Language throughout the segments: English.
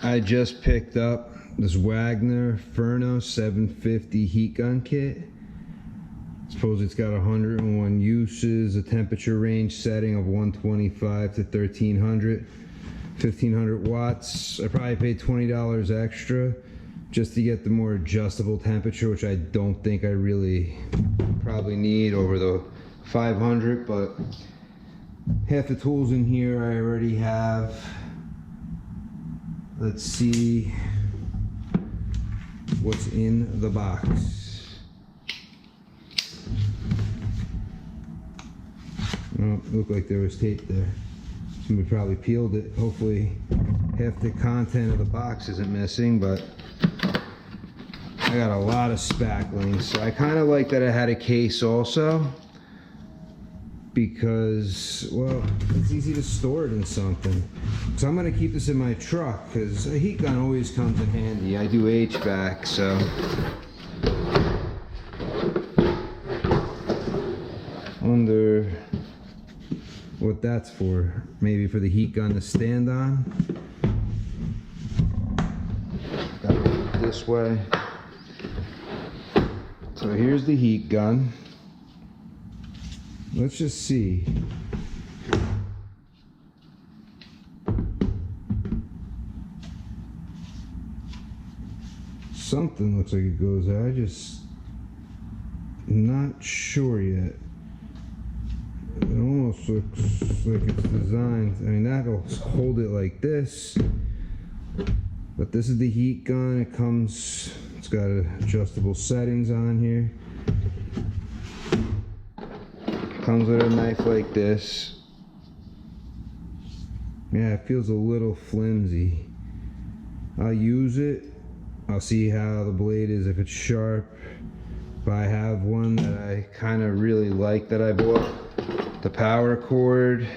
I just picked up this Wagner Furno 750 heat gun kit. Suppose it's got 101 uses, a temperature range setting of 125 to 1300, 1500 watts. I probably paid $20 extra just to get the more adjustable temperature, which I don't think I really probably need over the 500, but half the tools in here I already have. Let's see what's in the box. Oh, it looked like there was tape there. Somebody probably peeled it. Hopefully half the content of the box isn't missing, but I got a lot of spackling. So I kind of like that I had a case also, because, well, it's easy to store it in something. So I'm gonna keep this in my truck because a heat gun always comes in handy. I do HVAC, so. Wonder what that's for. Maybe for the heat gun to stand on. Gotta move it this way. So here's the heat gun. Let's just see. Something looks like it goes there. I just not sure yet. It almost looks like it's designed. I mean, that'll hold it like this. But this is the heat gun. It comes, it's got adjustable settings on here. Comes with a knife like this. Yeah, it feels a little flimsy. I'll use it. I'll see how the blade is, if it's sharp. But I have one that I kind of really like that I bought. The power cord.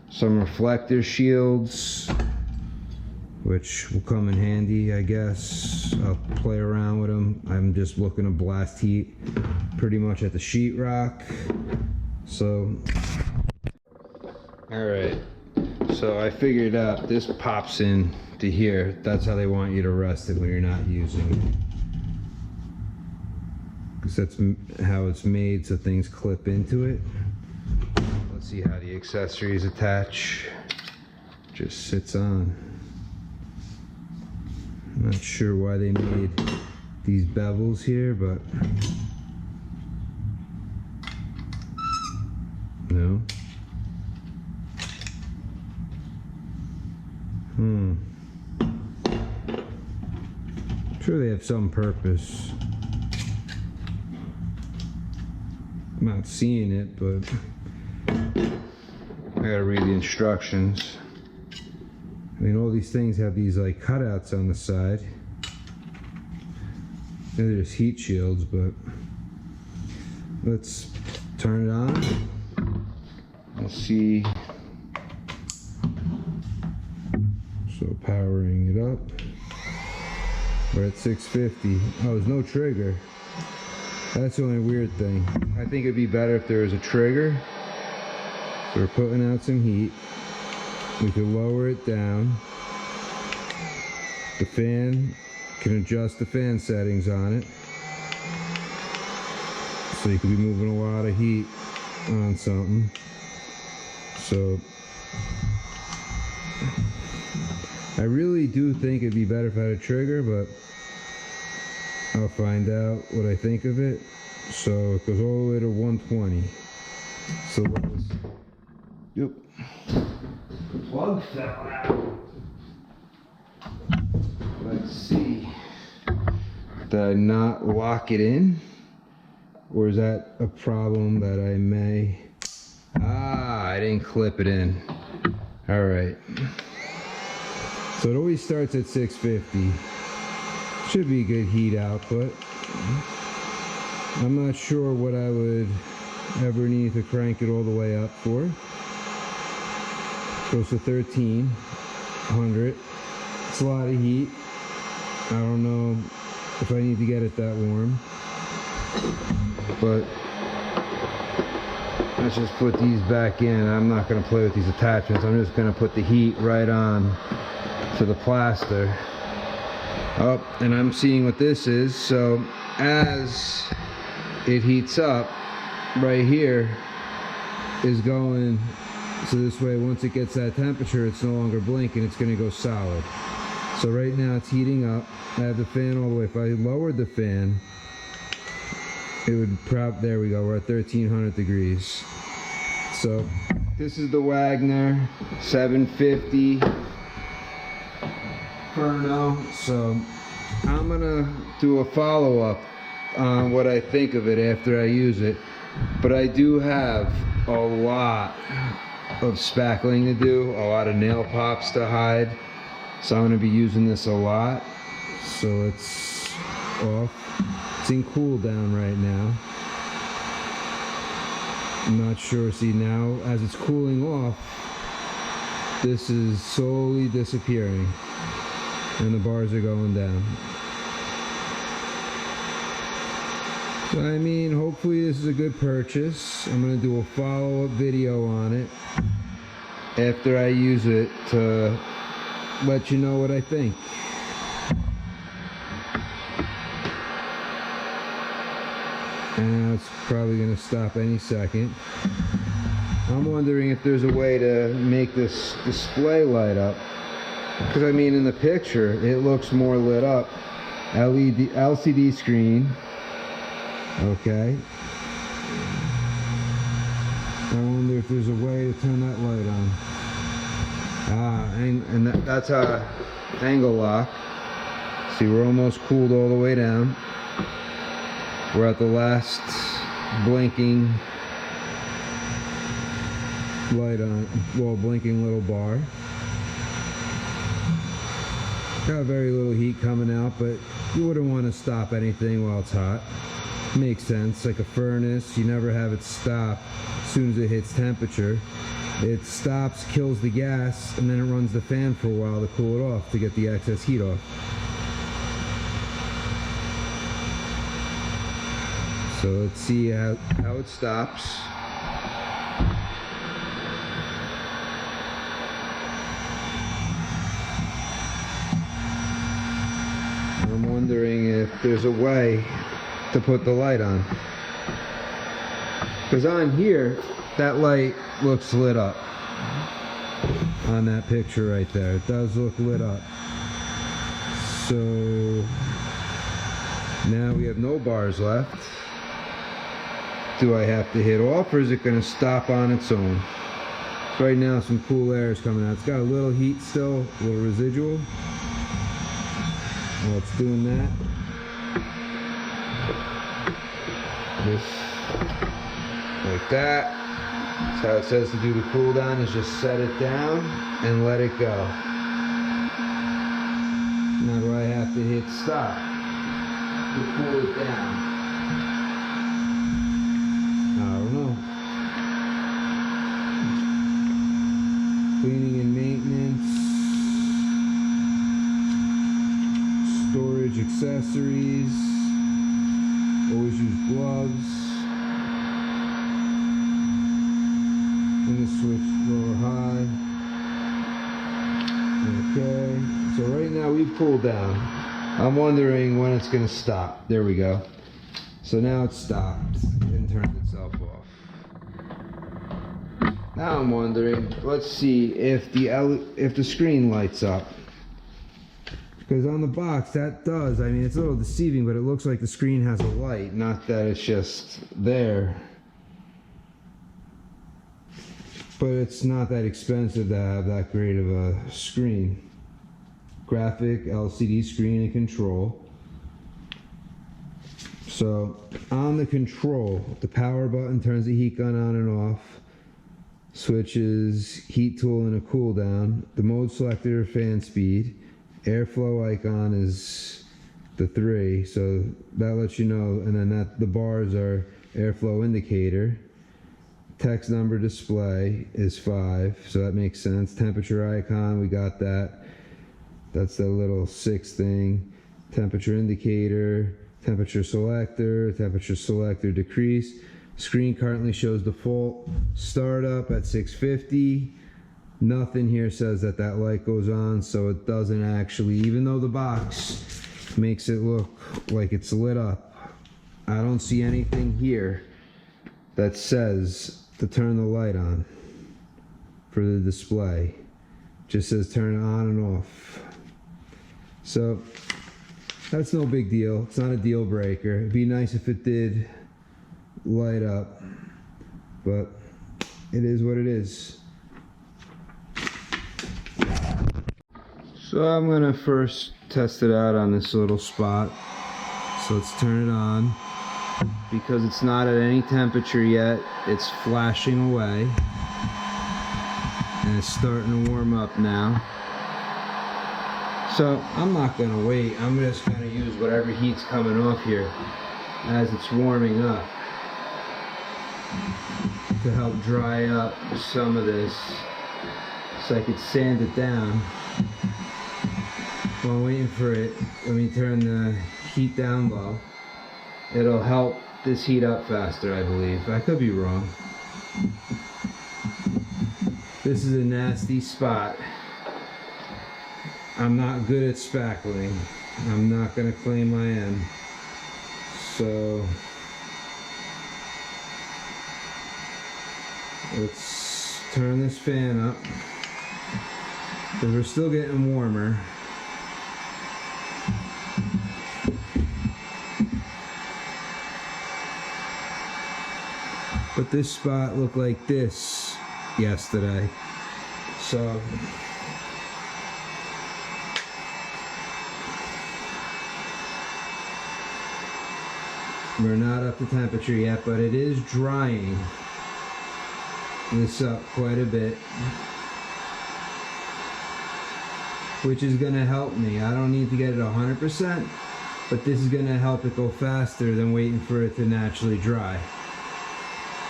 Some reflector shields, which will come in handy, I guess. I'll play around with them. I'm just looking to blast heat pretty much at the sheetrock. So, all right. So I figured out this pops in to here. That's how they want you to rest it when you're not using it. Because that's how it's made, so things clip into it. Let's see how the accessories attach. Just sits on. I'm not sure why they made these bevels here, but no. I'm sure they have some purpose. I'm not seeing it, but I gotta read the instructions. I mean, all these things have these like cutouts on the side. They're just heat shields, but let's turn it on. We'll see. So powering it up. We're at 650. Oh, there's no trigger. That's the only weird thing. I think it'd be better if there was a trigger. So we're putting out some heat. We can lower it down. The fan, can adjust the fan settings on it. So you could be moving a lot of heat on something. So I really do think it'd be better if I had a trigger, but I'll find out what I think of it. So it goes all the way to 120. So let's, yep. Plug fell out. Let's see. Did I not lock it in? Or is that a problem that I may? Ah, I didn't clip it in. All right. So it always starts at 650. Should be good heat output. I'm not sure what I would ever need to crank it all the way up for. Goes to 1300. It's a lot of heat. I don't know if I need to get it that warm. But let's just put these back in. I'm not going to play with these attachments. I'm just going to put the heat right on to the plaster. Oh, and I'm seeing what this is. So as it heats up, right here is going, so this way once it gets that temperature, it's no longer blinking, it's going to go solid. So right now it's heating up. I have the fan all the way. If I lowered the fan, it would there we go, we're at 1300 degrees. So this is the Wagner 750 Furno. So I'm gonna do a follow-up on what I think of it after I use it, but I do have a lot of spackling to do, a lot of nail pops to hide, so I'm gonna be using this a lot. So it's off. It's in cool down right now. I'm not sure. See, now as it's cooling off, this is slowly disappearing and the bars are going down. So I mean, hopefully this is a good purchase. I'm going to do a follow-up video on it after I use it to let you know what I think. And it's probably going to stop any second. I'm wondering if there's a way to make this display light up, because I mean in the picture it looks more lit up. LCD screen. Okay. I wonder if there's a way to turn that light on. And that's a angle lock. See, we're almost cooled all the way down. We're at the last blinking light on, well, blinking little bar. Got very little heat coming out, but you wouldn't want to stop anything while it's hot. Makes sense. Like a furnace, you never have it stop as soon as it hits temperature. It stops, kills the gas, and then it runs the fan for a while to cool it off, to get the excess heat off. So let's see how it stops. I'm wondering if there's a way to put the light on. Because on here, that light looks lit up. On that picture right there, it does look lit up. So now we have no bars left. Do I have to hit off, or is it going to stop on its own? Right now some cool air is coming out. It's got a little heat still, a little residual. While it's doing that, just like that. That's how it says to do the cool down, is just set it down and let it go. Now do I have to hit stop to cool it down? I don't know. Cleaning and maintenance, storage accessories, always use gloves, and the switch lower high. Okay, so right now we've cooled down. I'm wondering when it's going to stop. There we go. So now it's stopped and turned itself off. Now I'm wondering, let's see if the screen lights up. Because on the box that does, I mean, it's a little deceiving, but it looks like the screen has a light, not that it's just there. But it's not that expensive to have that great of a screen. Graphic LCD screen and control. So on the control, the power button turns the heat gun on and off. Switches heat tool and a cool down. The mode selector, fan speed. Airflow icon is the 3, so that lets you know, and then the bars are airflow indicator. Text number display is 5, so that makes sense. Temperature icon, we got that. That's the little 6 thing. Temperature indicator, temperature selector decrease. Screen currently shows default startup at 650. Nothing here says that that light goes on, so it doesn't actually, even though the box makes it look like it's lit up, I don't see anything here that says to turn the light on for the display. It just says turn it on and off. So that's no big deal. It's not a deal breaker. It'd be nice if it did light up, but it is what it is. So I'm gonna first test it out on this little spot. So let's turn it on. Because it's not at any temperature yet, it's flashing away. And it's starting to warm up now. So I'm not gonna wait. I'm just gonna use whatever heat's coming off here as it's warming up to help dry up some of this so I could sand it down. While I'm waiting for it, let me turn the heat down low. It'll help this heat up faster, I believe. I could be wrong. This is a nasty spot. I'm not good at spackling. I'm not gonna claim I am. So let's turn this fan up, because we're still getting warmer. But this spot looked like this yesterday. So we're not up to temperature yet, but it is drying this up quite a bit, which is going to help me. I don't need to get it 100%, but this is going to help it go faster than waiting for it to naturally dry.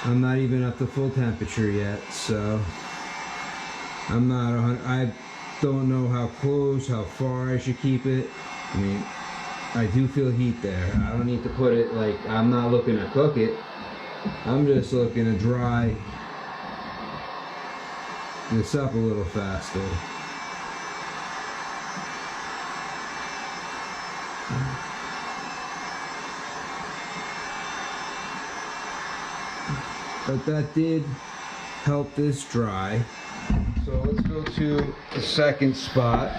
I'm not even up to full temperature yet, so I'm not 100. I don't know how close, how far I should keep it. I mean, I do feel heat there. I don't need to put it, like, I'm not looking to cook it. I'm just looking to dry this up a little faster. But that did help this dry. So let's go to the second spot,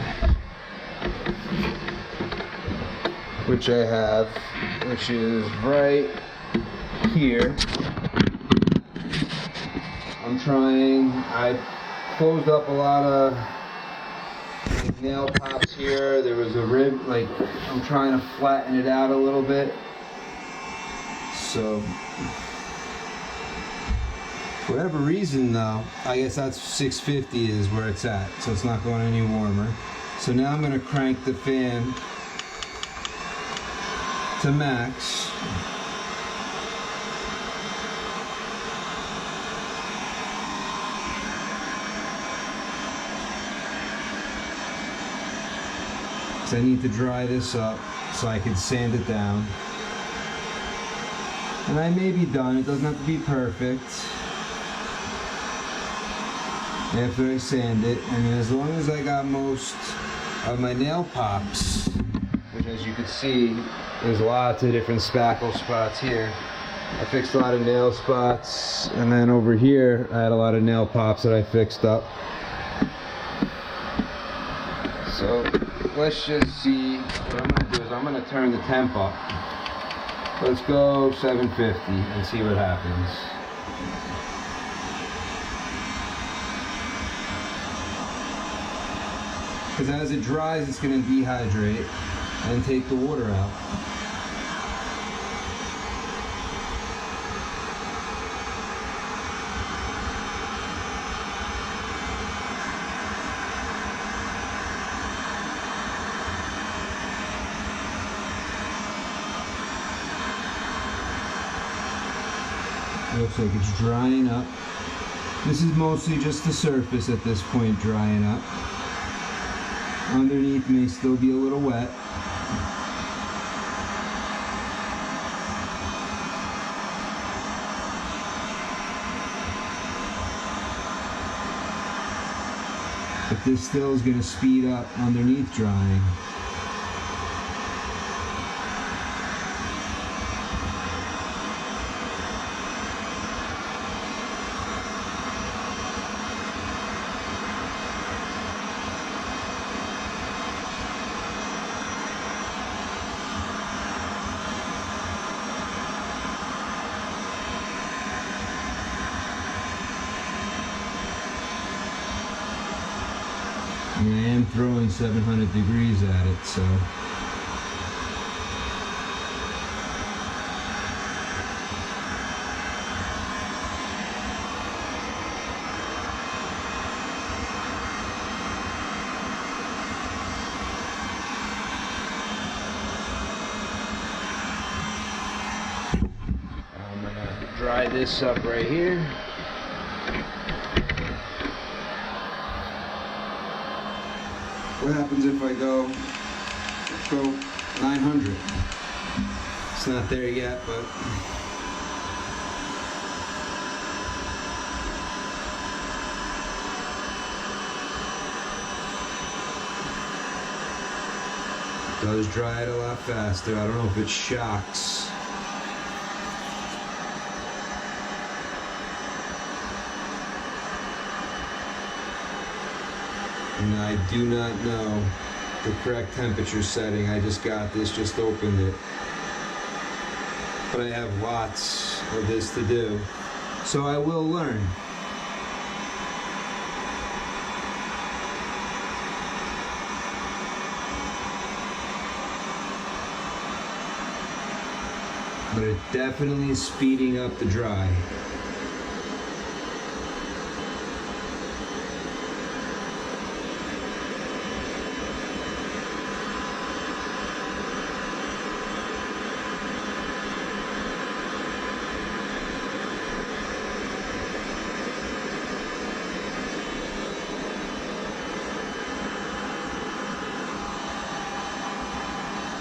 which I have, which is right here. I closed up a lot of nail pops here. There was a rib, like, I'm trying to flatten it out a little bit. So for whatever reason though, I guess that's 650 is where it's at, so it's not going any warmer. So now I'm going to crank the fan to max. So I need to dry this up so I can sand it down. And I may be done, it doesn't have to be perfect after I sand it. And as long as I got most of my nail pops, which as you can see, there's lots of different spackle spots here. I fixed a lot of nail spots, and then over here I had a lot of nail pops that I fixed up. So let's just see. What I'm going to do is I'm going to turn the temp up. Let's go 750 and see what happens. Because as it dries, it's going to dehydrate and take the water out. Looks like it's drying up. This is mostly just the surface at this point drying up. Underneath may still be a little wet. but this still is going to speed up underneath drying. And I am throwing 700 degrees at it, so. I'm gonna dry this up right here. What happens if I go 900? It's not there yet, but it does dry it a lot faster. I don't know if it shocks. And I do not know the correct temperature setting. I just got this, just opened it. But I have lots of this to do, so I will learn. But it definitely is speeding up the dry.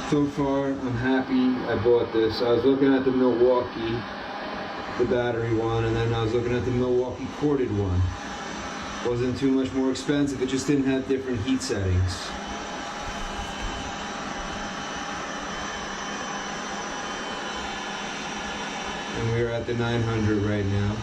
So far, I'm happy I bought this. I was looking at the Milwaukee, the battery one, and then I was looking at the Milwaukee corded one. Wasn't too much more expensive, it just didn't have different heat settings. And we're at the 900 right now.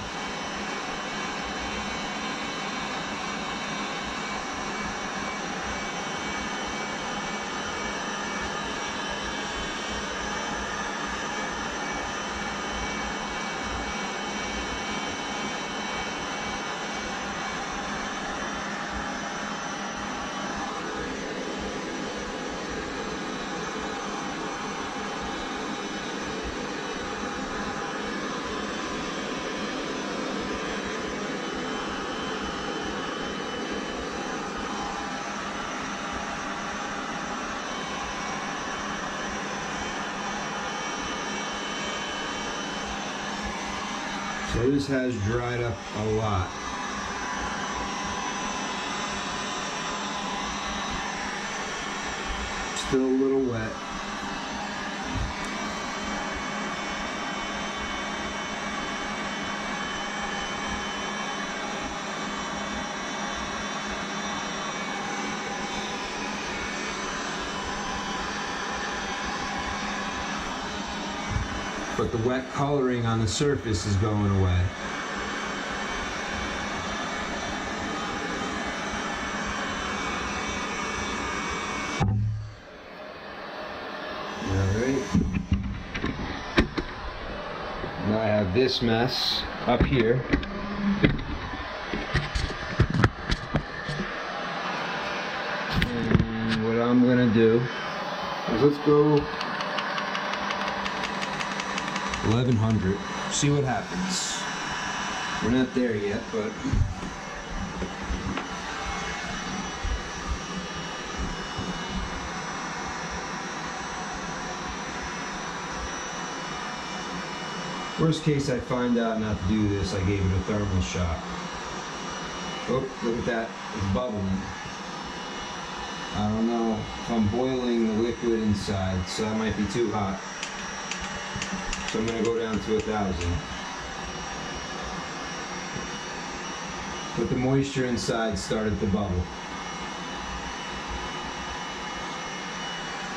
So this has dried up a lot. Still a little wet. But the wet coloring on the surface is going away. Alright. Now I have this mess up here. And what I'm gonna do is let's go 1100, see what happens. We're not there yet, but worst case I find out not to do this, I gave it a thermal shock. Oh, look at that, it's bubbling. I don't know if I'm boiling the liquid inside, so that might be too hot. So I'm going to go down to 1,000. But the moisture inside started to bubble.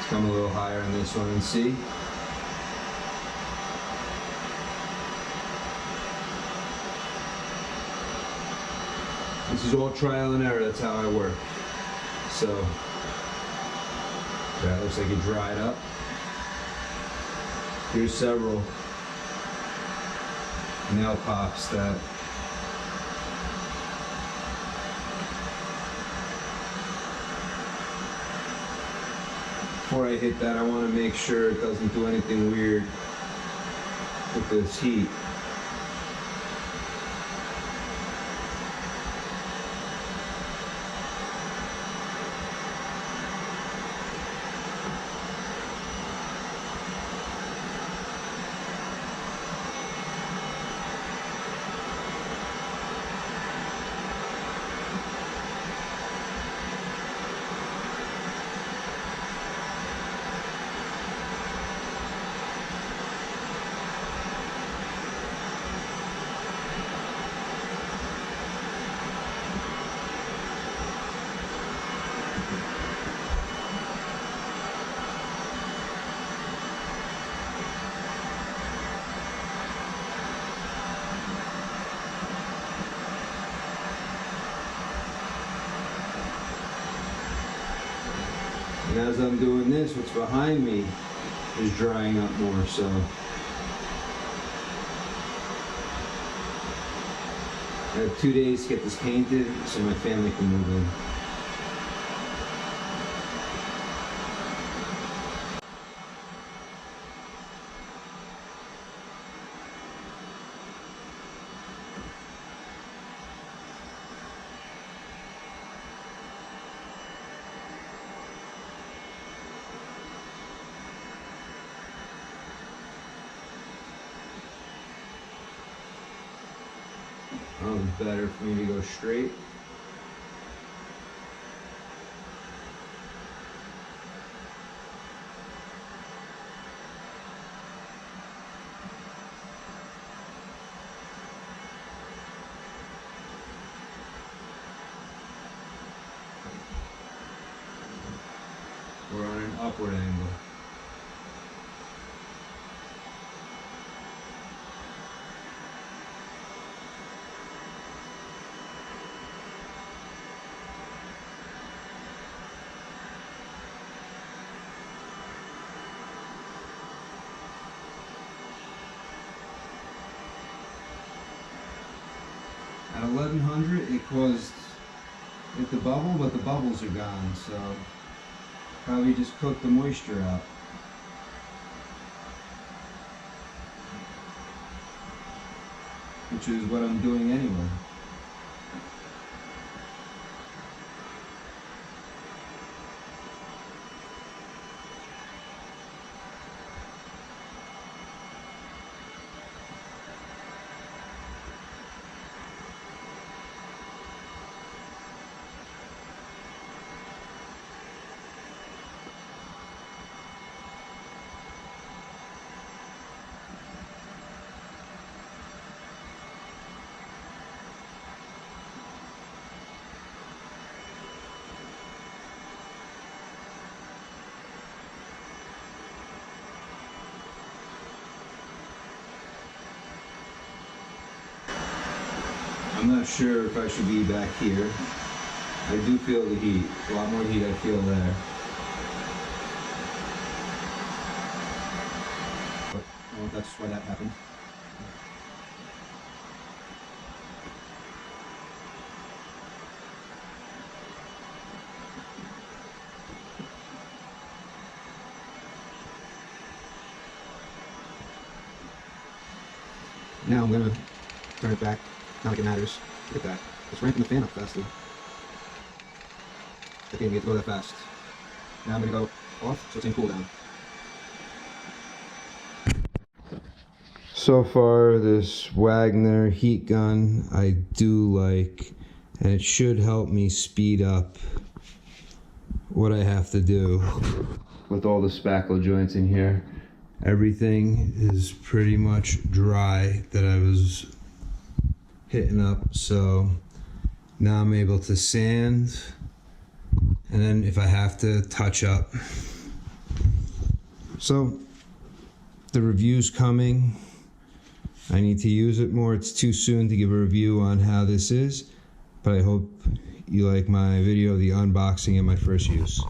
Come a little higher on this one and see. This is all trial and error, that's how I work. So, that looks like it dried up. Here's several nail pops that before I hit that, I want to make sure it doesn't do anything weird with this heat. And as I'm doing this, what's behind me is drying up more, so. I have 2 days to get this painted so my family can move in. It's better for me to go straight. We're on an upward angle. At 1100 it caused it to bubble, but the bubbles are gone, so probably just cooked the moisture out. Which is what I'm doing anyway. I'm not sure if I should be back here. I do feel the heat. A lot more heat I feel there. But well, that's why that happened. Now I'm gonna turn it back. Not like it matters. Look at that. It's ramping the fan up faster. I didn't get to go that fast. Now I'm gonna go off so it's in cool down. So far, this Wagner heat gun I do like, and it should help me speed up what I have to do with all the spackle joints in here. Everything is pretty much dry that I was hitting up, so now I'm able to sand, and then if I have to touch up, So the review's coming. I need to use it more. It's too soon to give a review on how this is, but I hope you like my video of the unboxing and my first use.